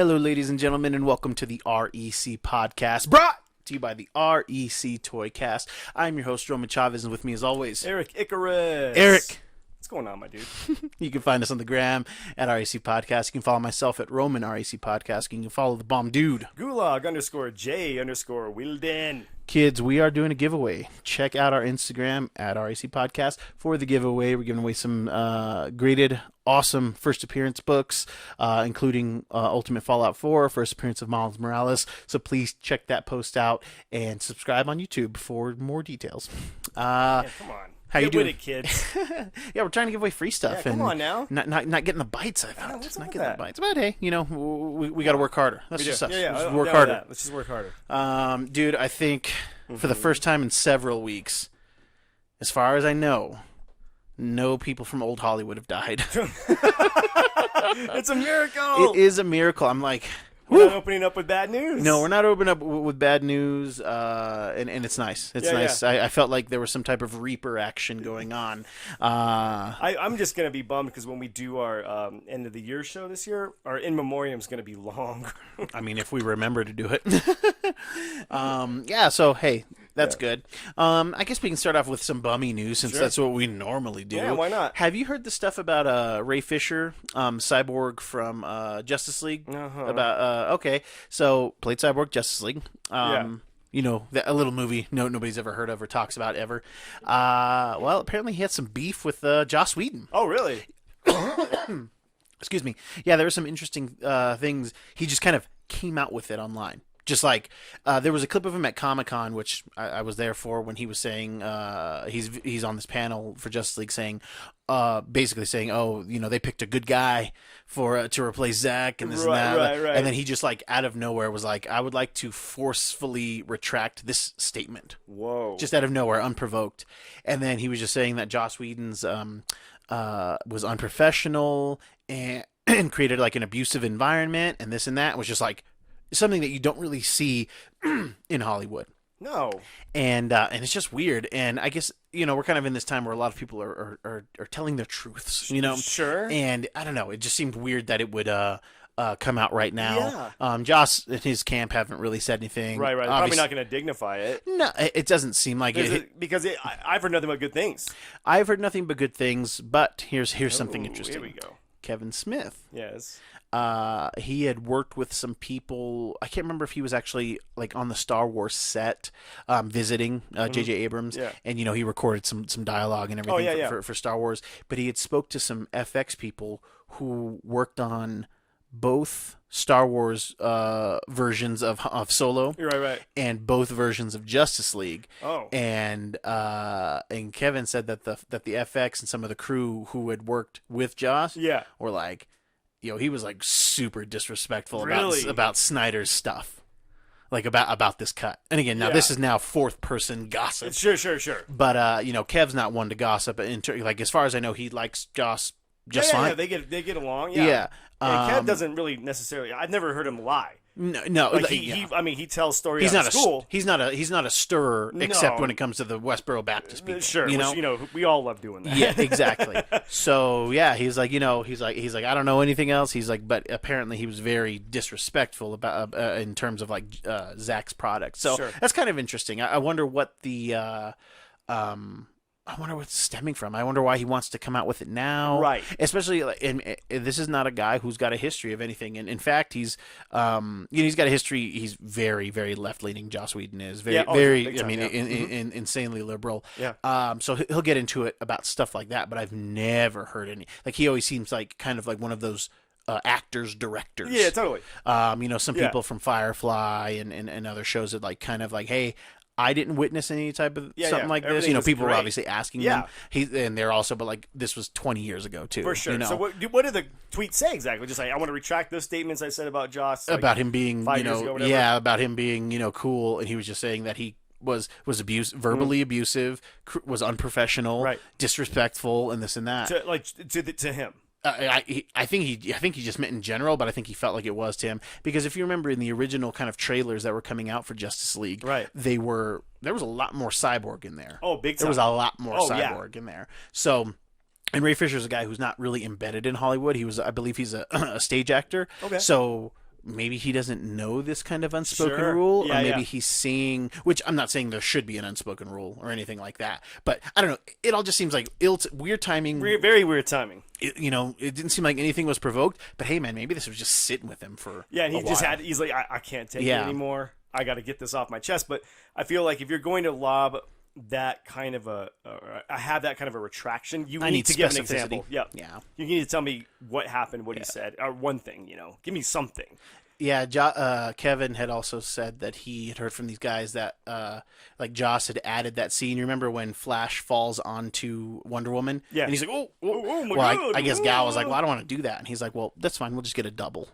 Hello, ladies and gentlemen, and welcome to the REC podcast, brought to you by the REC Toycast. I'm your host, Roman Chavez, and with me, as always, Erik Icarus. Eric. What's going on, my dude? You can find us on the gram at REC Podcast. You can follow myself at Roman REC Podcast. You can follow the bomb dude. Gulag_J_Wilden. Kids, we are doing a giveaway. Check out our Instagram at REC Podcast for the giveaway. We're giving away some graded, awesome first appearance books, including Ultimate Fallout 4, first appearance of Miles Morales. So please check that post out and subscribe on YouTube for more details. Yeah, come on. How you doing, with it, kids? Yeah, we're trying to give away free stuff. Yeah, come and on now. Not getting the bites. I thought what's not up getting with the that? bites. But hey, you know, we got to work harder. That's just us. Yeah, Let's I'm work down with harder. that. Let's just work harder. Dude, I think for the first time in several weeks, as far as I know, no people from old Hollywood have died. It's a miracle. It is a miracle. I'm like, We're not opening up with bad news. no, we're not opening up with bad news, and it's nice. It's nice. Yeah. I felt like there was some type of Reaper action going on. I'm just going to be bummed because when we do our end of the year show this year, our in memoriam is going to be long. I mean, if we remember to do it. Yeah, so, hey, that's good. I guess we can start off with some bummy news since that's what we normally do. Yeah, why not? Have you heard the stuff about Ray Fisher, Cyborg from Justice League? About okay, so played Cyborg, Justice League. You know, a little movie nobody's ever heard of or talks about ever. Well, apparently he had some beef with Joss Whedon. Oh, really? Excuse me. Yeah, there were some interesting things. He just kind of came out with it online. Just like there was a clip of him at Comic-Con, which I was there for, when he was saying he's on this panel for Justice League saying, basically saying, oh, you know, they picked a good guy to replace Zack and this and that. Right. And then he just like out of nowhere was like, I would like to forcefully retract this statement. Whoa. Just out of nowhere, unprovoked. And then he was just saying that Joss Whedon's was unprofessional and created like an abusive environment and this and that. It was just like something that you don't really see in Hollywood. No. And it's just weird. And I guess, you know, we're kind of in this time where a lot of people are telling their truths, you know? Sure. And I don't know, it just seemed weird that it would come out right now. Yeah. Joss and his camp haven't really said anything. Right. Probably not going to dignify it. No, it doesn't seem like it. Because I've heard nothing but good things. I've heard nothing but good things, but here's something interesting. Here we go. Kevin Smith. Yes. He had worked with some people. I can't remember if he was actually like on the Star Wars set, visiting J.J. Abrams, and you know he recorded some dialogue and everything for Star Wars. But he had spoke to some FX people who worked on both Star Wars versions of Solo, Right. and both versions of Justice League. Oh. And Kevin said that the FX and some of the crew who had worked with Joss, were like, you know, he was like super disrespectful about Snyder's stuff, like about this cut. And again, now this is now fourth person gossip. Sure. But you know, Kev's not one to gossip. Like as far as I know, he likes Joss just fine. Yeah, they get along. Yeah. And Kev doesn't really necessarily. I've never heard him lie. No. Like he tells stories. He's not at school. He's not a stirrer, except when it comes to the Westboro Baptist people. Sure, you know, we all love doing that. Yeah, exactly. So yeah, he's like, you know, he's like, I don't know anything else. He's like, but apparently he was very disrespectful about in terms of like Zack's product. So that's kind of interesting. I wonder what the I wonder what's stemming from. I wonder why he wants to come out with it now. Right. Especially, this is not a guy who's got a history of anything. And in fact, he's he's got a history. He's very, very left-leaning. Joss Whedon is insanely liberal. Yeah. So he'll get into it about stuff like that. But I've never heard any. Like he always seems like kind of like one of those actors, directors. Yeah, totally. You know, some people from Firefly and other shows that like kind of like, hey, I didn't witness any type of something like this. You know, people were obviously asking them. And they're also, but like this was 20 years ago too. For sure. You know? So what did the tweet say exactly? Just like, I want to retract those statements I said about Joss. Like, about him being, 5 years ago, whatever. about him being, you know, cool, and he was just saying that he was verbally abusive, was unprofessional, disrespectful, and this and that. To him. I think he just meant in general, but I think he felt like it was to him because if you remember in the original kind of trailers that were coming out for Justice League, there was a lot more Cyborg in there. Oh, big time. There was a lot more Cyborg in there. So, and Ray Fisher's a guy who's not really embedded in Hollywood. I believe he's a stage actor. Okay. So maybe he doesn't know this kind of unspoken rule, or maybe he's seeing, which I'm not saying there should be an unspoken rule or anything like that, but I don't know. It all just seems like weird timing. Very weird timing. It didn't seem like anything was provoked, but hey, man, maybe this was just sitting with him for and he's like, I can't take it anymore. I got to get this off my chest. But I feel like if you're going to lob that kind of I have that kind of a retraction, you need to give an example. Yeah. You need to tell me what happened, what he said, or one thing. Give me something. Yeah, Kevin had also said that he had heard from these guys that like Joss had added that scene. You remember when Flash falls onto Wonder Woman? Yeah. And he's like, oh my God. I guess Gal was like, well, I don't want to do that. And he's like, well, that's fine. We'll just get a double.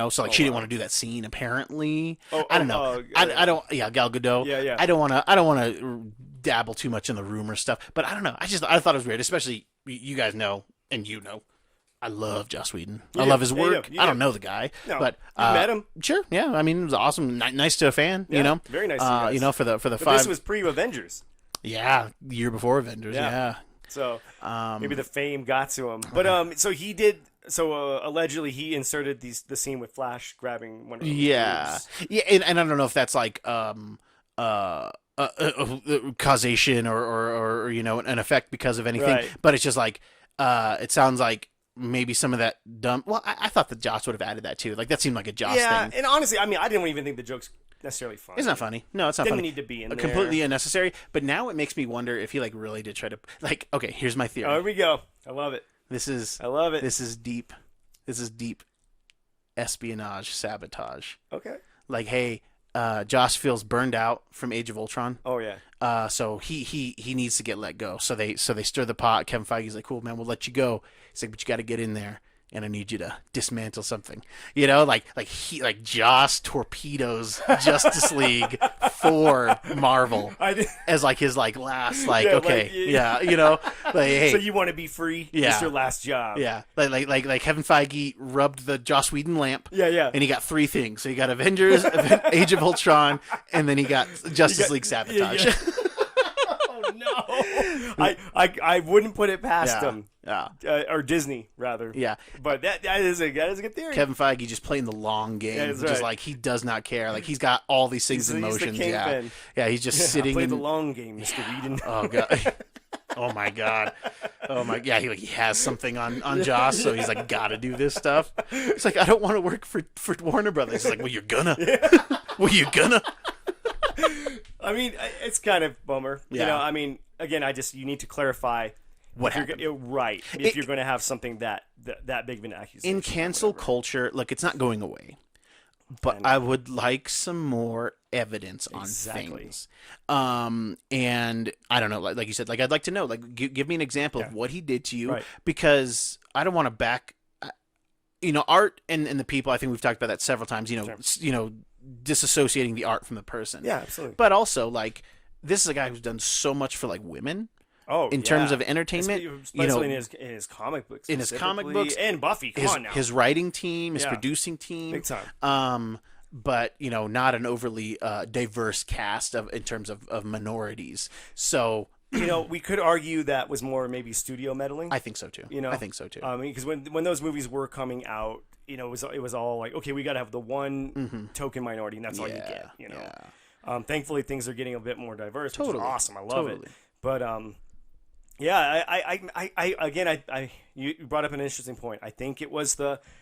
So like she didn't want to do that scene apparently. I don't know. I don't. Yeah, Gal Gadot. Yeah. I don't want to dabble too much in the rumor stuff, but I don't know. I thought it was weird, especially you guys know, and I love Joss Whedon. I love his work. I don't know the guy, but you met him. Sure, yeah. I mean, it was awesome. Nice to a fan. Very nice. To you guys. For the but five. This was pre-Avengers. Yeah, the year before Avengers. Yeah. So maybe the fame got to him, but so he did. So allegedly he inserted the scene with Flash grabbing one of the and I don't know if that's like causation or an effect because of anything, but it's just like it sounds like maybe some of that dumb. Well, I thought that Joss would have added that too. Like that seemed like a Joss thing. Yeah, and honestly, I mean, I didn't even think the joke's necessarily funny. It's not funny. No, it's not Didn't funny. need to be in there. Completely unnecessary. But now it makes me wonder if he like really did try to like. Okay, here's my theory. Oh, here we go. I love it. I love it. This is deep. This is deep espionage sabotage. Okay. Like, hey, Joss feels burned out from Age of Ultron. Oh yeah. So he needs to get let go. So they stir the pot. Kevin Feige's like, cool, man, we'll let you go. He's like, but you got to get in there, and I need you to dismantle something. Like Joss torpedoes Justice League for Marvel as like his like last like hey. So you want to be free? Yeah. It's your last job. Yeah. Like Kevin Feige rubbed the Joss Whedon lamp. Yeah. And he got three things. So he got Avengers, Age of Ultron, and then he got Justice League sabotage. Yeah. Oh no. I wouldn't put it past him. Yeah. Or Disney, rather. Yeah. But that is a good theory. Kevin Feige just playing the long game. Yeah, just like he does not care. Like he's got all these things in motion. Yeah. He's just sitting. Play the long game, Mr. Whedon. Oh god. Oh my god. Oh my. Yeah. He has something on Joss, so he's like, gotta do this stuff. It's like, I don't want to work for Warner Brothers. He's like, well, you're gonna. Yeah. Well, you gonna. I mean, it's kind of bummer. Yeah. I mean, again, you need to clarify. What happened? If you're going to have something that big of an accusation. In cancel culture, look, it's not going away. But I would like some more evidence on things. And I don't know, like you said, like I'd like to know, like give me an example of what he did to you, because I don't want to back, art and the people. I think we've talked about that several times. Disassociating the art from the person. Yeah, absolutely. But also, like, this is a guy who's done so much for like women. Oh, in terms of entertainment, especially in his comic books, and Buffy. Come on now, his writing team, his producing team, big time. But not an overly diverse cast in terms of minorities. So we could argue that was more maybe studio meddling. I think so too. I think so too. I mean, because when those movies were coming out, it was all like, okay, we got to have the one token minority, and that's all you get. Thankfully, things are getting a bit more diverse. Totally, which is awesome. I love it. But you brought up an interesting point. I think it was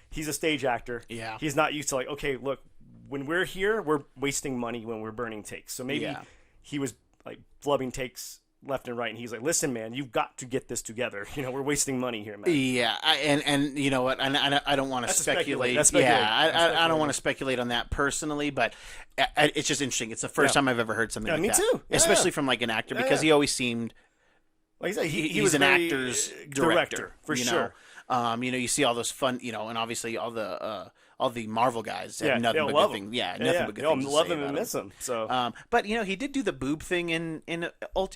he's a stage actor. Yeah. He's not used to like, okay, look, when we're here, we're wasting money when we're burning takes. So maybe he was like flubbing takes left and right, and he's like, listen, man, you've got to get this together. We're wasting money here, man. Yeah. And you know what? And I don't want to speculate. I don't want to speculate on that personally, but it's just interesting. It's the first time I've ever heard something like that. Me too. Yeah, especially from like an actor, because he always seemed. Like I said, he was an actor's director for sure. You see all those fun, and obviously all the Marvel guys have nothing but good things. Yeah, nothing but good things. Love him and miss him. So, but he did do the boob thing in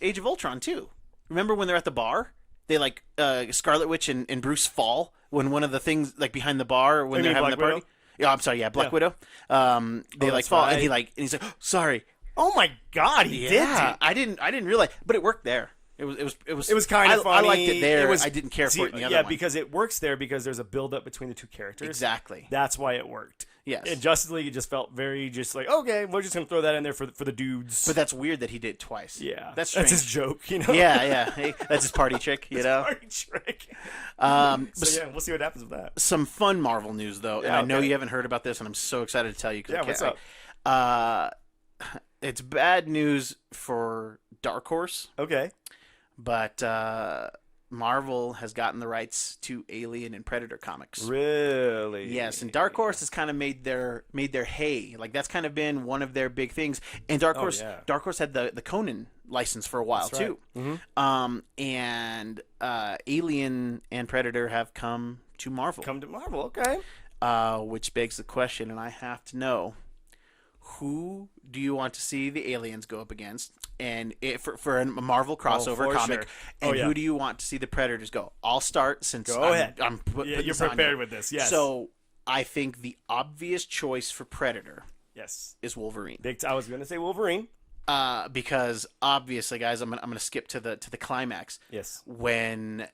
Age of Ultron too. Remember when they're at the bar? They like Scarlet Witch and Bruce fall when one of the things like behind the bar when they're having the party. Yeah, I'm sorry. Yeah, Black Widow. They like fall and he's like, oh, sorry. Oh my God, he did. I didn't realize, but it worked there. It was kind of funny. I liked it there. I didn't care for it in the other one. Yeah, because it works there because there's a build up between the two characters. Exactly. That's why it worked. Yes. In Justice League, it just felt very just like, okay, we're just gonna throw that in there for the dudes. But that's weird that he did it twice. Yeah, that's strange. That's his joke, you know. Yeah. Hey, that's his party trick, you know. Party trick. So yeah, we'll see what happens with that. Some fun Marvel news though, and I know you haven't heard about this, and I'm so excited to tell you. What's up? It's bad news for Dark Horse. Okay. But Marvel has gotten the rights to Alien and Predator comics. Really? Yes, and Dark Horse has kind of made their hay. Like that's kind of been one of their big things. And Dark Horse had the Conan license for a while too. Mm-hmm. And Alien and Predator have come to Marvel. Okay. Which begs the question, and I have to know, who do you want to see the aliens go up against, and for a Marvel crossover comic? Sure. And who do you want to see the Predators go? I'll start since I'm you're prepared with this. Yes. So I think the obvious choice for Predator, is Wolverine. I was going to say Wolverine. Because obviously, guys, I'm gonna skip to the climax. Yes. When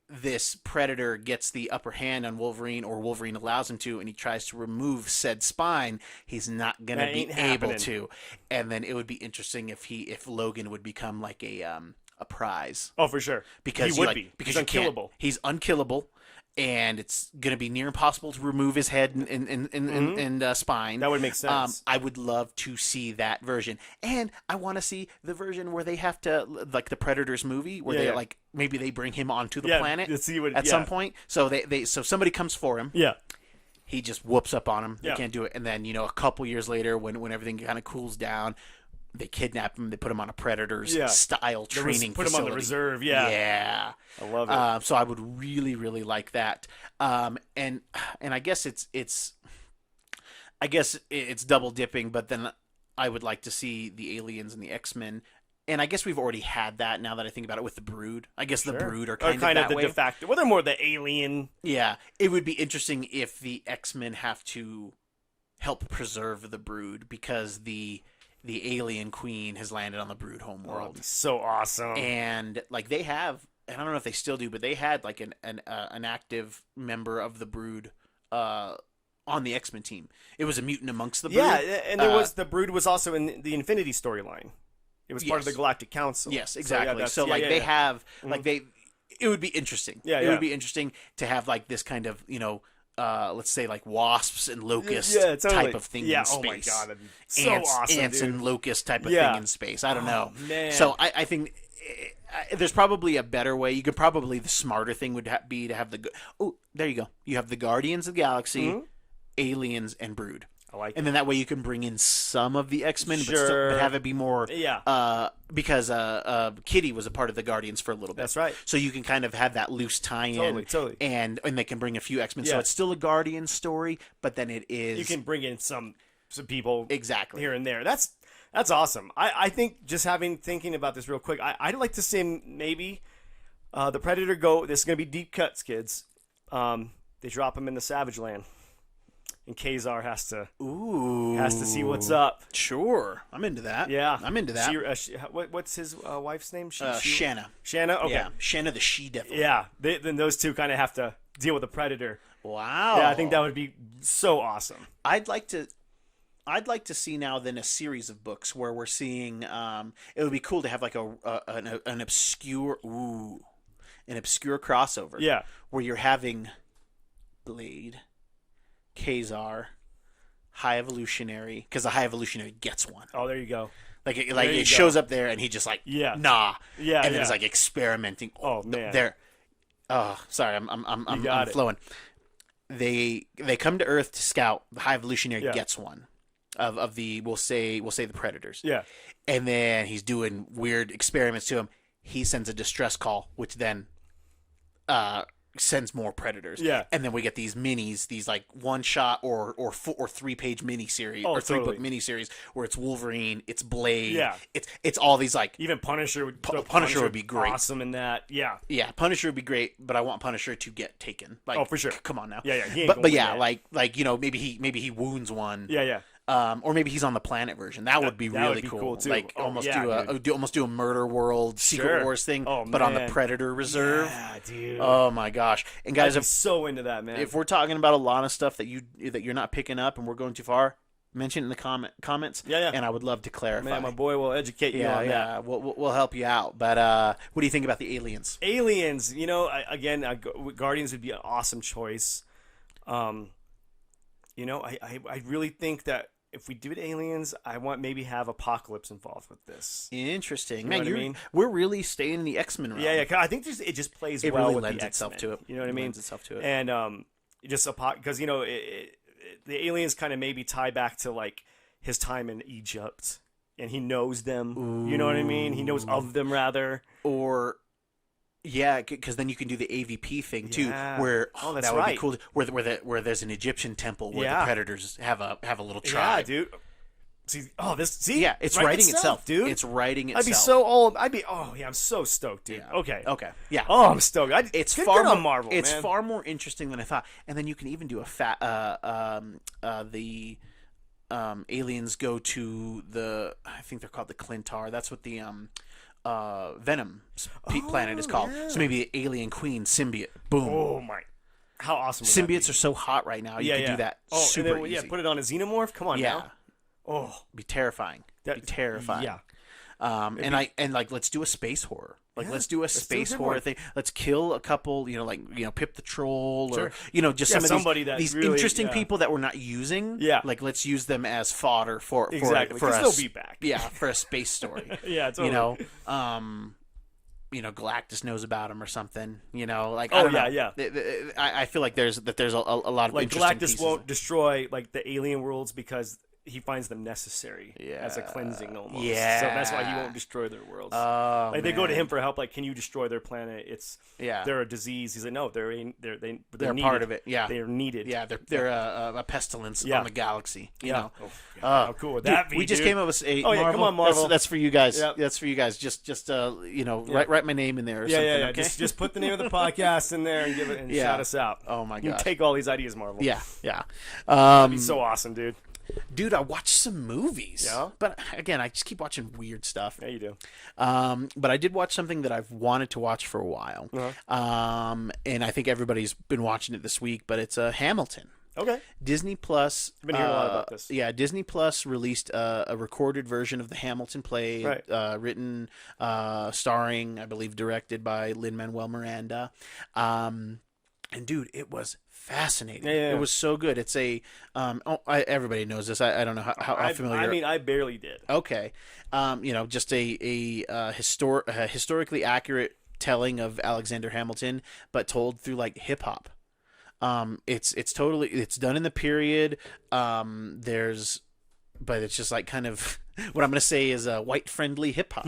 this Predator gets the upper hand on Wolverine, or Wolverine allows him to, and he tries to remove said spine, he's not going to be able to. And then it would be interesting if Logan would become like a prize. Oh, for sure. Because he's unkillable. He's unkillable. And it's going to be near impossible to remove his head and spine. That would make sense. I would love to see that version. And I want to see the version where they have to, like the Predators movie, where they like maybe they bring him onto the planet at some point. So so somebody comes for him. Yeah. He just whoops up on him. They can't do it. And then, a couple years later, when everything kind of cools down, they kidnap him. They put him on a Predators style training put facility. Him on the reserve. Yeah. I love it. So I would really, really like that. And I guess it's double dipping, but then I would like to see the aliens and the X-Men. And I guess we've already had that now that I think about it with the Brood. I guess the Brood are kind of that the way. de facto. Well, they're more the alien. Yeah. It would be interesting if the X-Men have to help preserve the Brood because the alien queen has landed on the Brood homeworld. So awesome. And like they have, and I don't know if they still do, but they had like an active member of the Brood on the X-Men team. It was a mutant amongst the Brood. Yeah, and there was the Brood was also in the Infinity storyline. It was part of the Galactic Council. Yes, exactly. So they have like it would be interesting. Yeah, it would be interesting to have like this kind of, let's say like wasps and locusts type of thing in space. Oh my god, that'd be so awesome, ants and locusts type of thing in space. I don't know. Man. So I think there's probably a better way. You could probably, the smarter thing would be to have there you go. You have the Guardians of the Galaxy, aliens, and Brood. I like it. And then that way you can bring in some of the X-Men, but have it be more... because Kitty was a part of the Guardians for a little bit. That's right. So you can kind of have that loose tie-in. Totally. And they can bring a few X-Men. Yeah. So it's still a Guardian story, but then it is... You can bring in some people exactly here and there. That's awesome. I think just thinking about this real quick, I'd like to see maybe the Predator go... This is going to be deep cuts, kids. They drop him in the Savage Land. And Kazar has to see what's up. Sure, I'm into that. Yeah, I'm into that. What's his wife's name? Shanna. Shanna. Okay. Yeah, Shanna the she-devil. Yeah. Then those two kind of have to deal with the Predator. Wow. Yeah, I think that would be so awesome. I'd like to see now then a series of books where we're seeing. It would be cool to have like an obscure crossover. Yeah, where you're having Blade, Kazar, High Evolutionary, because the High Evolutionary gets one. Oh, there you go. Like it shows up there, and he just like nah, and then it's like experimenting. Oh man, there. Oh, sorry, I'm flowing. They come to Earth to scout. The High Evolutionary gets one of the we'll say the Predators. Yeah, and then he's doing weird experiments to him. He sends a distress call, which then sends more Predators. Yeah, and then we get these minis, these like one shot or 3-page miniseries or 3-book miniseries where it's Wolverine, it's Blade. Yeah, it's all these like even Punisher would be great. Awesome in that. Yeah, Punisher would be great, but I want Punisher to get taken. Like, for sure. Come on now. Yeah. But yeah, like maybe he wounds one. Yeah. Or maybe he's on the planet version. That would be really cool too. Like almost do a Murder World Secret Wars thing, but on the Predator Reserve. Yeah, dude. Oh my gosh! And guys, I'm so into that, man. If we're talking about a lot of stuff that you're not picking up and we're going too far, mention it in the comments. Yeah. And I would love to clarify. Man, my boy will educate you on that. Yeah, we'll help you out. But what do you think about the aliens? Aliens, Guardians would be an awesome choice. I really think that if we do aliens, I want maybe have Apocalypse involved with this. Interesting. You know what I mean? We're really staying in the X-Men realm. Yeah. I think it just plays well really with lends the itself X-Men. to it. You know what I mean? Lends itself to it. And because the aliens kind of maybe tie back to like his time in Egypt, and he knows them. Ooh. You know what I mean? He knows of them rather. Or yeah, because then you can do the AVP thing too, where that's that would right. be cool. Where there's an Egyptian temple where the Predators have a little tribe. Yeah, dude. It's writing itself, dude. It's writing itself. I'm so stoked, dude. Yeah. Okay, yeah. Oh, I'm stoked. It's far more Marvel. It's far more interesting than I thought. And then you can even do the aliens go to I think they're called the Clintar. That's what the Venom planet is called. Yeah. So maybe the alien queen symbiote. Boom. Oh my. How awesome! Symbiotes are so hot right now. You can do that super easy. Put it on a xenomorph. Come on now. Oh, be terrifying. Yeah. Let's do a space horror. Let's do a space horror thing. Let's kill a couple, Pip the Troll, or just these really, interesting people that we're not using. Yeah. Let's use them as fodder for they'll be back. Yeah, for a space story. Yeah, totally. Galactus knows about him or something. I feel like there's a lot of interesting Galactus pieces. Won't destroy the alien worlds because he finds them necessary as a cleansing almost. Yeah. So that's why he won't destroy their worlds. They go to him for help. Can you destroy their planet? They're a disease. He's like, no, they're part of it. Yeah. They're needed. Yeah. They're a pestilence on the galaxy. You know. How cool would that be? We just came up with a Marvel. Come on, Marvel. That's for you guys. Yep. That's for you guys. Just write my name in there or something. Yeah. Okay? Just put the name of the podcast in there and give it and shout us out. Oh my god. You take all these ideas, Marvel. Yeah. That'd be so awesome, dude. Dude, I watched some movies. Yeah? But again, I just keep watching weird stuff. Yeah, you do. But I did watch something that I've wanted to watch for a while. Uh-huh. And I think everybody's been watching it this week, but it's Hamilton. Okay. Disney Plus. I've been hearing a lot about this. Yeah, Disney Plus released a recorded version of the Hamilton play, written, starring, I believe, directed by Lin-Manuel Miranda. And dude, it was fascinating. Yeah. It was so good. It's everybody knows this. I don't know how familiar. I mean, I barely did. Okay, just a historically accurate telling of Alexander Hamilton, but told through hip hop. It's done in the period. But it's just kind of what I'm going to say is a white friendly hip hop.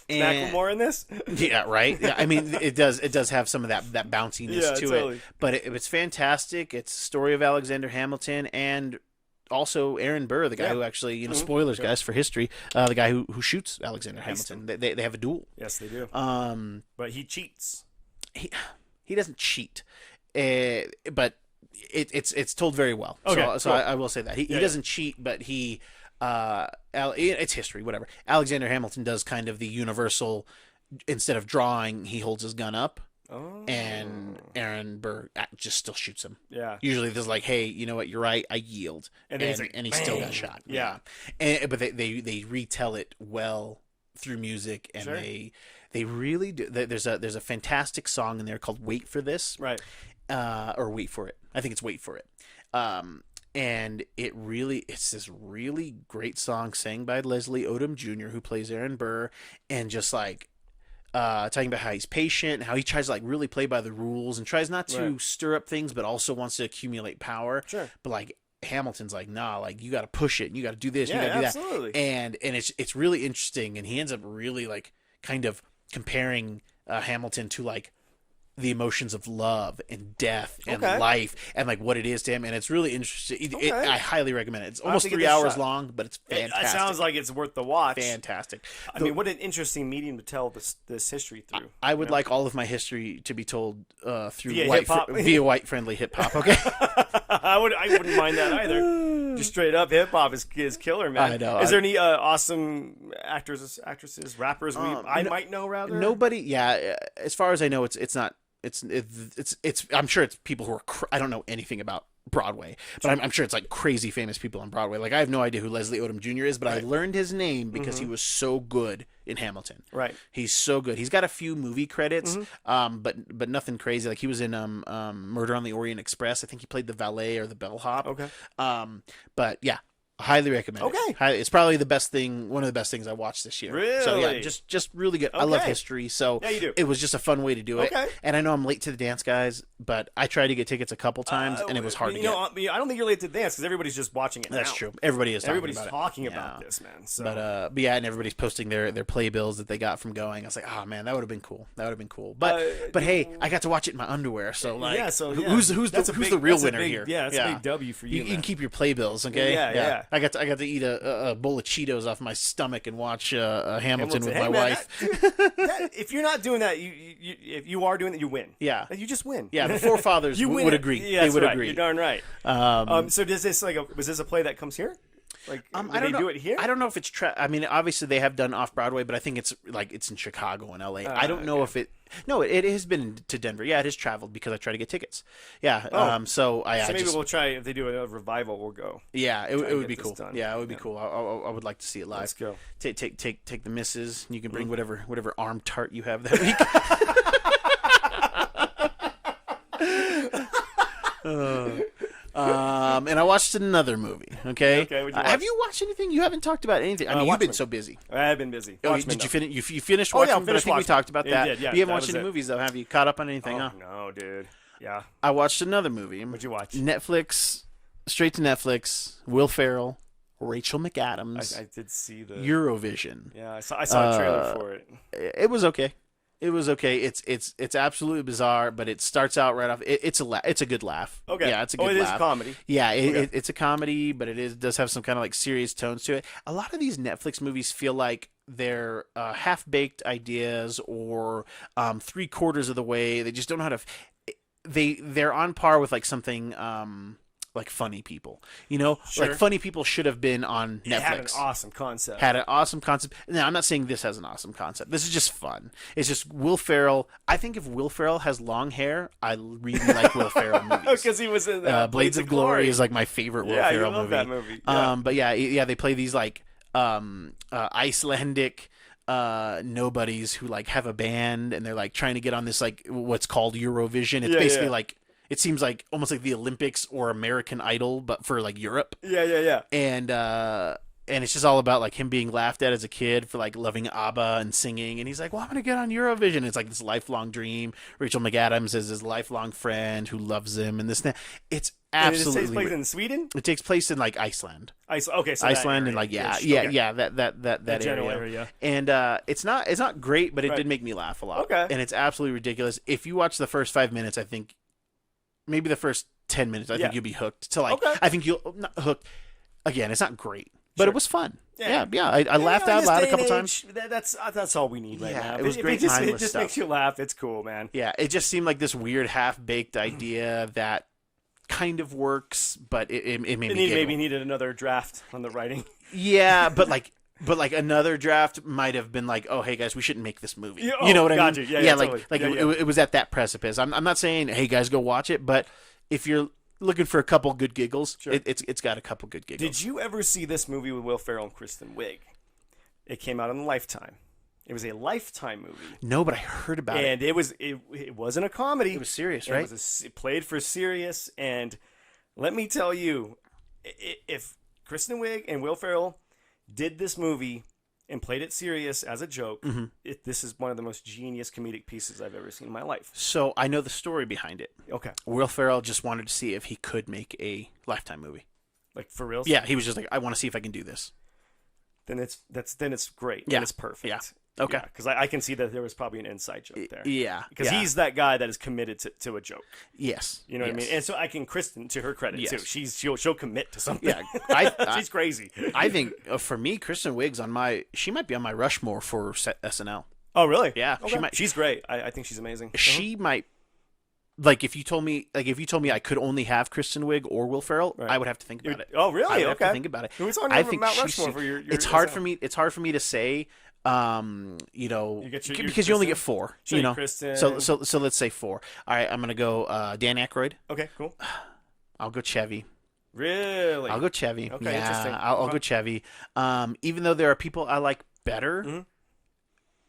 Macklemore in this? Yeah, right. Yeah, I mean it does have some of that bounciness to it, but it's fantastic. It's the story of Alexander Hamilton and also Aaron Burr, the guy who actually spoilers guys for history, the guy who shoots Alexander Hamilton. They have a duel. Yes, they do. But he cheats. He doesn't cheat, but. It's told very well. Okay, so I will say that he doesn't cheat, but he it's history, whatever. Alexander Hamilton does kind of the universal. Instead of drawing, he holds his gun up, and Aaron Burr just still shoots him. Yeah. Usually there's hey, you know what? You're right. I yield, and he still got shot. Yeah. But they retell it well through music, and they really do. There's a fantastic song in there called "Wait for This." Right. Or Wait for It. I think it's Wait for It. And it's this really great song sang by Leslie Odom Jr., who plays Aaron Burr, and just talking about how he's patient, and how he tries to really play by the rules and tries not to stir up things, but also wants to accumulate power. Sure. But Hamilton's nah, you got to push it, and you got to do this, you got to do absolutely. that. And it's really interesting, and he ends up really kind of comparing Hamilton to the emotions of love and death and life and like what it is to him, and it's really interesting. I highly recommend it. It's almost 3 hours long, but it's fantastic. It sounds like it's worth the watch. Fantastic. I mean, what an interesting medium to tell this history through. I would like all of my history to be told through via white friendly hip hop. Okay, I wouldn't mind that either. Just straight up hip hop is killer, man. I know. Is there any awesome actors, actresses, rappers I might know rather? Nobody. Yeah, as far as I know, it's not. It's I'm sure it's people who are I don't know anything about Broadway, but I'm sure it's like crazy famous people on Broadway. Like I have no idea who Leslie Odom Jr. is, but I learned his name because he was so good in Hamilton. Right. He's so good. He's got a few movie credits, but nothing crazy. Like he was in Murder on the Orient Express. I think he played the valet or the bellhop. Okay. But yeah. Highly recommend it. It's probably the best thing, one of the best things I watched this year. Really? So yeah, just really good. I love history, so you do. It was just a fun way to do it. And I know I'm late to the dance, guys, but I tried to get tickets a couple times, and it was hard to get. I don't think you're late to the dance because everybody's just watching it now. That's true. Everybody is talking about this, man. So. But yeah, and everybody's posting their playbills that they got from going. I was like, oh man, that would have been cool. But hey, I got to watch it in my underwear, so like, who's the real winner here? Yeah, that's a big W for you. You can keep your playbills, okay? Yeah. I got to eat a bowl of Cheetos off my stomach and watch Hamilton with my wife. If you're not doing that, if you are doing that, you win. Yeah, you just win. Yeah, the forefathers would agree. Yeah, they would agree. You're darn right. So does this was this a play that comes here? Like, I don't know. Do it here? I don't know if it's. I mean, obviously they have done off Broadway, but I think it's in Chicago and L.A. I don't know if it. No, it has been to Denver. Yeah, it has traveled because I try to get tickets. Yeah. So maybe we'll try if they do a revival. We'll go. Yeah, it would be cool. Yeah, it would be cool. I would like to see it live. Let's go. Take the missus. You can bring whatever arm tart you have that week. And I watched another movie. Okay. Okay. Have you watched anything? You haven't talked about anything. I mean, you've been so busy. I have been busy. Did you finish? You finished watching? I think we talked about that. Did, yeah, you haven't watched any movies though, have you? Caught up on anything? Oh, no, dude. Yeah. I watched another movie. What'd you watch? Netflix, straight to Netflix. Will Ferrell, Rachel McAdams. I did see the Eurovision. Yeah, I saw a trailer for it. It was okay. It was okay. It's absolutely bizarre, but it starts out right off. It's a good laugh. Okay. Yeah, it's a good laugh. It is a comedy. Yeah, it's a comedy, but does have some kind of like serious tones to it. A lot of these Netflix movies feel like they're half-baked ideas or 3/4 of the way. They just don't know how to. They're on par with like something. Like Funny People, Sure. Like Funny People should have been on Netflix. Had an awesome concept. Now, I'm not saying this has an awesome concept. This is just fun. It's just Will Ferrell. I think if Will Ferrell has long hair, I really like Will Ferrell movies. Because he was in Blades of Glory is like my favorite Will Ferrell movie. Yeah, I love that movie. Yeah. But yeah, they play these like Icelandic nobodies who like have a band and they're like trying to get on this like what's called Eurovision. It's basically like. It seems like almost like the Olympics or American Idol, but for like Europe. Yeah. And it's just all about like him being laughed at as a kid for like loving ABBA and singing. And he's like, well, I'm going to get on Eurovision. It's like this lifelong dream. Rachel McAdams is his lifelong friend who loves him and this and that. It's absolutely. It takes place in Sweden? It takes place in like Iceland. Okay, so Iceland and like that area. And it's not great, but it did make me laugh a lot. Okay. And it's absolutely ridiculous. If you watch the first 5 minutes, I think. Maybe the first 10 minutes, I think you'll be hooked. To like, I think you'll not hooked. Again, it's not great, but it was fun. Yeah. I laughed out loud a couple times. That's all we need right now. It was great. It just makes you laugh. It's cool, man. Yeah, it just seemed like this weird half-baked idea that kind of works, but it made me giggle. Maybe needed another draft on the writing. Yeah, but like another draft might have been like, oh, hey guys, we shouldn't make this movie. You know what I mean? Yeah, totally. It was at that precipice. I'm not saying, hey guys, go watch it, but if you're looking for a couple good giggles, it's got a couple good giggles. Did you ever see this movie with Will Ferrell and Kristen Wiig? It came out on Lifetime. It was a Lifetime movie. No, but I heard about it. And it wasn't a comedy. It was serious, right? It played for serious. And let me tell you, if Kristen Wiig and Will Ferrell did this movie and played it serious as a joke, this is one of the most genius comedic pieces I've ever seen in my life. So I know the story behind it. Okay. Will Ferrell just wanted to see if he could make a Lifetime movie. Like for real? Yeah, he was just like, I want to see if I can do this. Then it's great. Yeah. And it's perfect. Yeah. Okay. Because I can see that there was probably an inside joke there. Yeah. Because he's that guy that is committed to a joke. Yes. You know what I mean? And so Kristen, to her credit, too. She'll commit to something. Yeah. She's crazy. I think, for me, Kristen Wiig's she might be on my Rushmore for SNL. Oh, really? Yeah. Okay. She's great. I think she's amazing. She might. Like if you told me I could only have Kristen Wiig or Will Ferrell, I would have to think about it. Oh, really? I would have to think about it. Who's on your Mount Rushmore for your It's hard for me. It's hard for me to say. Because you only get 4. Kristen. So let's say 4. All right, I'm gonna go Dan Aykroyd. Okay, cool. I'll go Chevy. Really? I'll go Chevy. Okay, yeah, interesting. I'll go Chevy. Even though there are people I like better. Mm-hmm.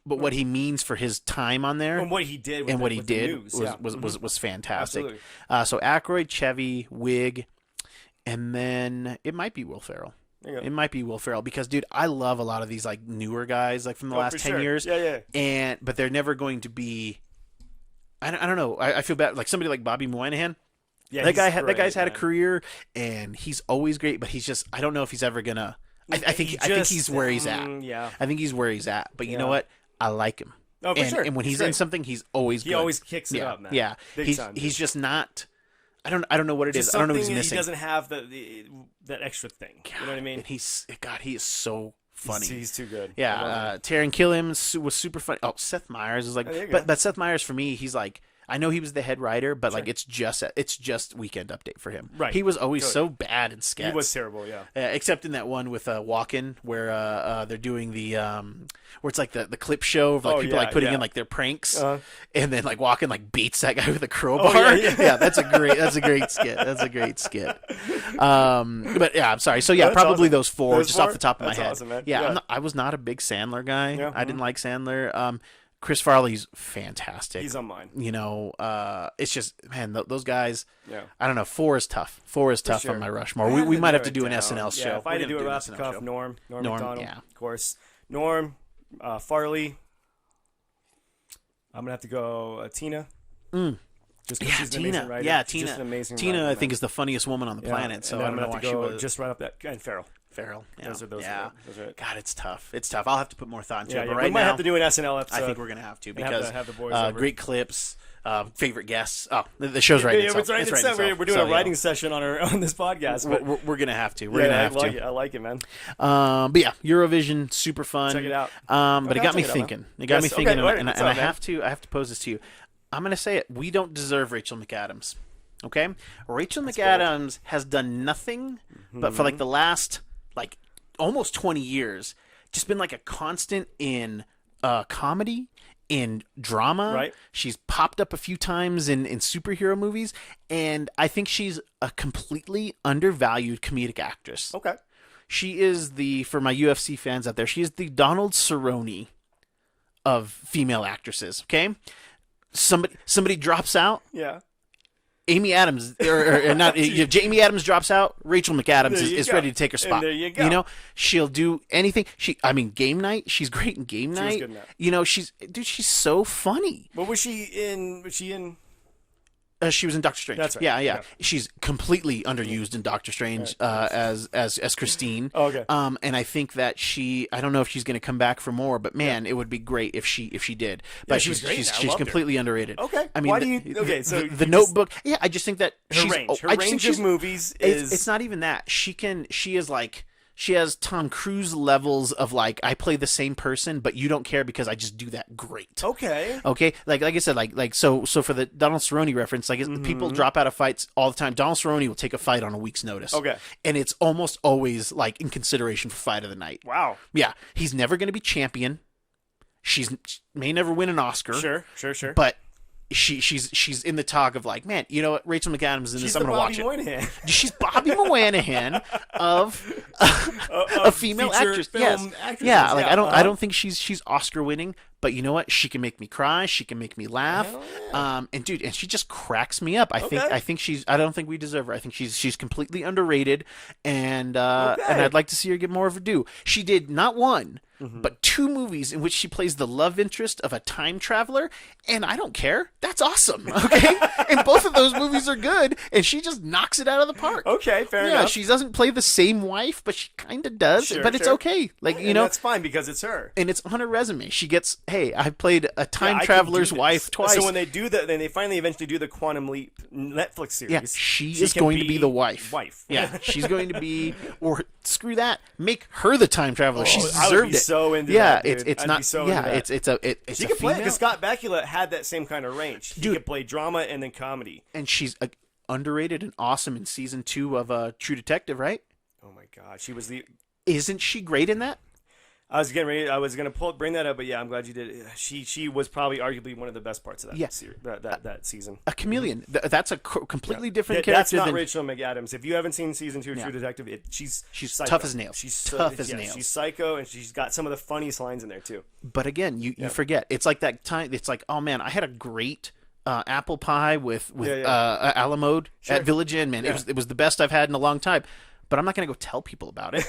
But what he means for his time on there, and what he did, was fantastic. Absolutely. So Aykroyd, Chevy, Wiig, and then it might be Will Ferrell. It might be Will Ferrell because, dude, I love a lot of these like newer guys like from the last 10 years. Yeah. But they're never going to be. I don't know. I feel bad. Like somebody like Bobby Moynihan. Yeah, that guy's had a career and he's always great. But he's just. I don't know if he's ever gonna. I think he's where he's at. Yeah. I think he's where he's at. But you know what? I like him. Oh, for sure. And when he's in something, he's always good. He always kicks it up, man. Yeah. He's just not. I don't know what it is. I don't know what he's missing. He doesn't have that extra thing. You know what I mean? And he is so funny. He's too good. Yeah. Taron Killam was super funny. Oh, Seth Meyers is like, but Seth Meyers for me, he's like. I know he was the head writer, but like it's just Weekend Update for him. Right. He was always so bad in sketch. He was terrible, yeah. Except in that one with Walken where they're doing the where it's like the clip show of like people like putting in like their pranks, and then like Walken like beats that guy with a crowbar. Yeah, that's a great skit. That's a great skit. But yeah, I'm sorry. So yeah, probably awesome. Those 4 just off the top of my head. Awesome, man. Yeah, I was not a big Sandler guy. Yeah. I didn't like Sandler. Chris Farley's fantastic. He's on mine. It's just, man, those guys. Yeah. I don't know. 4 is tough. 4 is tough on my Rushmore. We might have to do an SNL show. Yeah, if I had to do it off the cuff, Norm Macdonald, of course. Norm, Farley. I'm gonna have to go Tina. Just because she's an amazing writer. Yeah, Tina. Just an amazing Tina, writer, I think, is the funniest woman on the planet. So I don't know why she was. Just right up that and Farrell. Yeah. Those are God, it's tough. I'll have to put more thought into it. But right we might now, have to do an SNL episode. I think we're gonna have to because have the boys great clips, favorite guests. Oh, the show's right. We're doing a writing session on this podcast. But we're gonna have to. I like it, man. But yeah, Eurovision, super fun. Check it out. But it got me thinking. And I have to pose this to you. I'm gonna say it. We don't deserve Rachel McAdams. Okay, Rachel McAdams has done nothing but for like the last like almost 20 years, just been like a constant in comedy, in drama. Right. She's popped up a few times in superhero movies, and I think she's a completely undervalued comedic actress. Okay. She is for my UFC fans out there, she is the Donald Cerrone of female actresses. Okay. Somebody drops out. Yeah. Amy Adams, or not, Jamie Adams drops out. Rachel McAdams is ready to take her spot. And there you go. She'll do anything. Game Night. She's great in Game Night. She was good in that. She's so funny. What was she in? Was she in? She was in Doctor Strange. That's right. Yeah. She's completely underused in Doctor Strange as Christine. Oh, okay. And I think that I don't know if she's going to come back for more, but man, it would be great if she did. But she was great. She's completely underrated. Okay. I mean, why do you? Okay, so the Notebook. Yeah, I just think that her range of movies is. It's not even that. She has Tom Cruise levels of like, I play the same person, but you don't care because I just do that great. Okay. Like I said, so for the Donald Cerrone reference, like people drop out of fights all the time. Donald Cerrone will take a fight on a week's notice. Okay. And it's almost always like in consideration for fight of the night. Wow. Yeah. He's never going to be champion. She may never win an Oscar. Sure. But she's in the talk of like, man, you know what? Rachel McAdams is in this. I'm gonna watch it. She's Bobby Moynihan of a female actress. Yes, actress. Yeah. Like I don't think she's Oscar winning, but you know what? She can make me cry. She can make me laugh. And dude, and she just cracks me up. I think I don't think we deserve her. I think she's completely underrated, and I'd like to see her get more of a due. She did not one, but 2 movies in which she plays the love interest of a time traveler, and I don't care. That's awesome. Okay, and both of those movies are good, and she just knocks it out of the park. Okay, fair enough. Yeah, she doesn't play the same wife, but she kind of does. But it's okay. Like, you know, that's fine because it's her, and it's on her resume. She gets, hey, I played a time traveler's wife twice. So when they do that, then they finally eventually do the Quantum Leap Netflix series. Yeah, she is going to be the wife. Yeah, she's going to be, or screw that, make her the time traveler. She's deserved I would be it. So into yeah, that, it's not. So yeah, it's she a could play female. because Scott Bakula had that same kind of range. He could play drama and then comedy. And she's underrated and awesome in season 2 of True Detective, right? Oh my God, she was the. Isn't she great in that? I was getting ready. I was going to bring that up, but yeah, I'm glad you did. She was probably arguably one of the best parts of that series, that season. A chameleon. That's a completely different character. That's not Rachel McAdams. If you haven't seen season 2 of True Detective, she's tough as nails. She's tough as nails. She's psycho, and she's got some of the funniest lines in there too. But again, you forget. It's like that time. It's like, oh man, I had a great apple pie with a la mode at Village Inn. Man, it was the best I've had in a long time. But I'm not going to go tell people about it.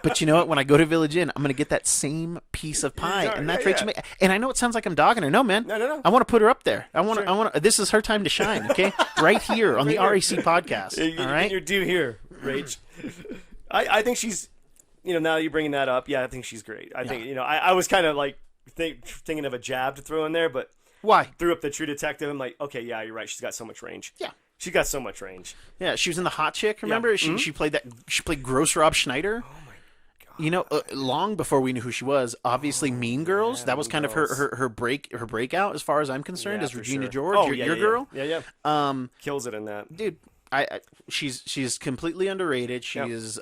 But you know what? When I go to Village Inn, I'm going to get that same piece of pie, and that's Rachel. And I know it sounds like I'm dogging her. No, man. No. I want to put her up there. I want. This is her time to shine. Okay, right here on the RAC podcast. All right, you're due here, Rach. I think she's. You know, now that you're bringing that up, I think she's great. I think I was kind of like thinking of a jab to throw in there, but why? Threw up the True Detective. I'm like, okay, yeah, you're right. She's got so much range. Yeah. She got so much range. Yeah, she was in The Hot Chick, remember? Yeah. She played that. She played Gross Rob Schneider. Oh my God. You know, long before we knew who she was. Obviously, Mean Girls. Yeah, that was kind of her breakout, as far as I'm concerned, as Regina George, your girl. Yeah. Kills it in that, dude. She's completely underrated. She's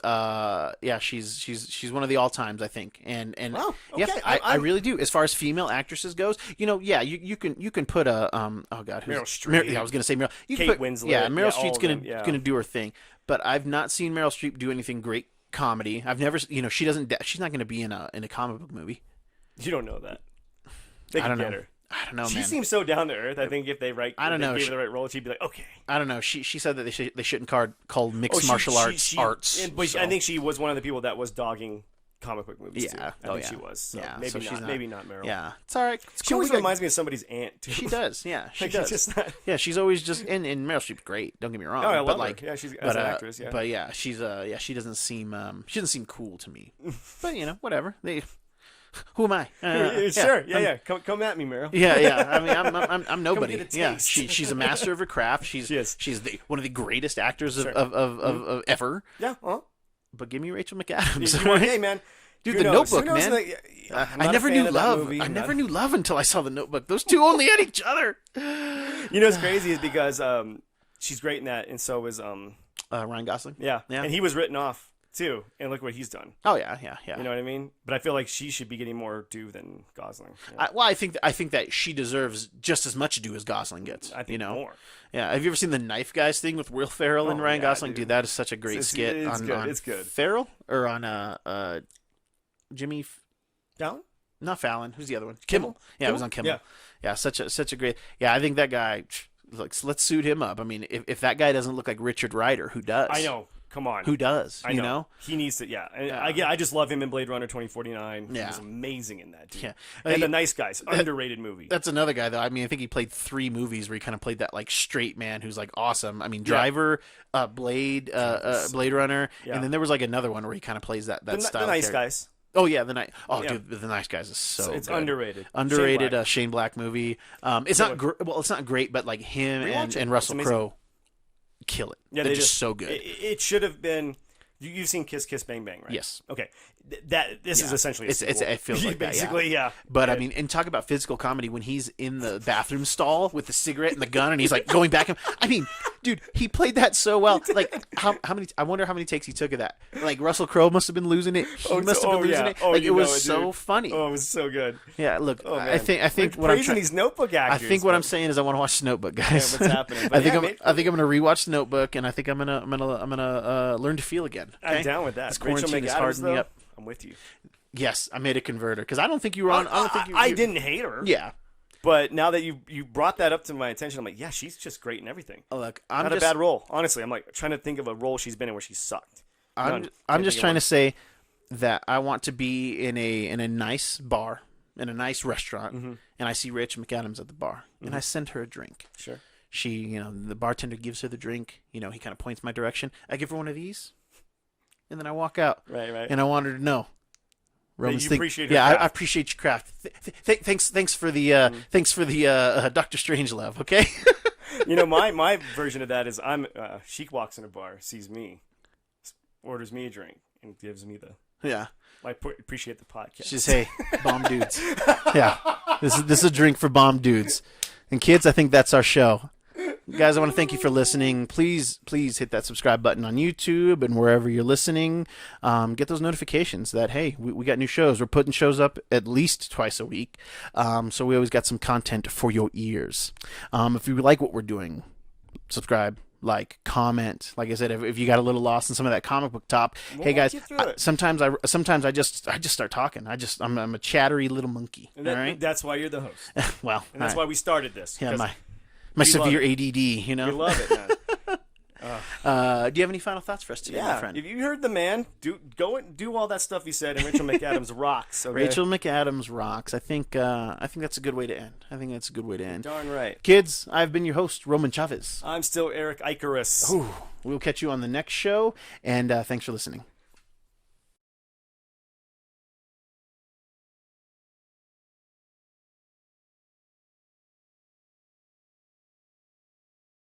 she's one of the all times, I think. And wow, okay. I really do. As far as female actresses goes, you can put a oh God, Meryl Streep. I was gonna say Meryl. Kate Winslet. Yeah, Meryl Streep's gonna do her thing. But I've not seen Meryl Streep do anything great comedy. I've never, she's not gonna be in a comic book movie. You don't know that. I don't know. I don't know, she man. seems so down to earth. I think if they gave her the right role, she'd be like, okay. I don't know. She said that they shouldn't call mixed martial arts. I think she was one of the people that was dogging comic book movies. Yeah, too. I think she was. So maybe not Meryl. Yeah, it's all right. She always reminds me of somebody's aunt too. She does. Yeah, she does. Just not... Yeah, she's always just and Meryl Streep's great. Don't get me wrong. Oh, I love her. Yeah, she's as an actress. Yeah, but yeah, she doesn't seem cool to me. But whatever. Who am I? Sure. Yeah. Come at me, Meryl. Yeah. I mean, I'm nobody. Yeah. She's a master of her craft. She's one of the greatest actors of ever. Yeah. But give me Rachel McAdams. Hey, man. Dude, The Notebook, man. I never knew love. I never knew love until I saw The Notebook. Those two only had each other. You know what's crazy is because she's great in that, and so was Ryan Gosling. Yeah. And he was written off too, and look what he's done. Oh yeah. You know what I mean? But I feel like she should be getting more due than Gosling. I think that she deserves just as much due as Gosling gets. I think more. Yeah. Have you ever seen the Knife Guys thing with Will Ferrell and Ryan Gosling? Dude, that is such a great skit. It's good. Ferrell or on Jimmy Fallon? Not Fallon. Who's the other one? Kimmel. Yeah, it was on Kimmel. Yeah, such a great. Yeah, I think that guy. Let's suit him up. I mean, if that guy doesn't look like Richard Rider, who does? I know. Come on. Who does? I know. He needs to, I just love him in Blade Runner 2049. Yeah. He was amazing in that, dude. Yeah. And The Nice Guys, underrated movie. That's another guy, though. I mean, I think he played 3 movies where he kind of played that, like, straight man who's, like, awesome. I mean, Driver, Blade Runner, and then there was, like, another one where he kind of plays that style. The Nice Guys. Oh yeah, dude, The Nice Guys is so it's good. Underrated Shane Black movie. It's not it's not great, but like him and Russell Crowe kill it. Yeah, they're just so good. It should have been. You've seen Kiss Kiss Bang Bang, right? Yes. Okay. This is essentially a sequel. It feels like basically, that, yeah. But I mean, and talk about physical comedy when he's in the bathroom stall with the cigarette and the gun, and he's like going back. I mean, dude, he played that so well. Like how many? I wonder how many takes he took of that. Like Russell Crowe must have been losing it. He must have been losing it. Like it was so funny. Oh, it was so good. Yeah. Look, I think what I'm these Notebook actors. I think what I'm saying is I want to watch The Notebook, guys. Yeah, what's happening? I think I'm gonna rewatch The Notebook, and I think I'm gonna learn to feel again. Okay? I'm down with that. Rachel McAdams, though, I'm with you. Yes, I made a converter because I don't think you were on. I don't think you. I didn't hate her. Yeah. But now that you brought that up to my attention, I'm like, yeah, she's just great in everything. Oh, look, not a bad role. Honestly, I'm like trying to think of a role she's been in where she sucked. I'm just trying to say that I want to be in a nice bar, in a nice restaurant, and I see Rachel McAdams at the bar, and I send her a drink. Sure. She, the bartender gives her the drink. He kind of points my direction. I give her one of these, and then I walk out. Right. And I want her to know. Roman's you appreciate I appreciate your craft. Thanks for the Dr. Strangelove. Okay. My version of that is Sheik walks in a bar, sees me, orders me a drink, and gives me the I appreciate the podcast. She says, "Hey, bomb dudes." Yeah, this is a drink for bomb dudes, and kids. I think that's our show. Guys, I want to thank you for listening. Please hit that subscribe button on YouTube and wherever you're listening. Get those notifications that, hey, we got new shows. We're putting shows up at least twice a week. So we always got some content for your ears. If you like what we're doing, subscribe, like, comment. Like I said, if you got a little lost in some of that comic book talk, hey guys, sometimes I just start talking. I'm a chattery little monkey. All right? That's why you're the host. Well, and that's why we started this. Yeah, my severe ADD, We love it, man. Do you have any final thoughts for us today, my friend? If you heard the man, go and do all that stuff he said, and Rachel McAdams rocks. Okay? Rachel McAdams rocks. I think that's a good way to end. Darn right. Kids, I've been your host, Roman Chavez. I'm still Erik Icarus. We'll catch you on the next show, and thanks for listening.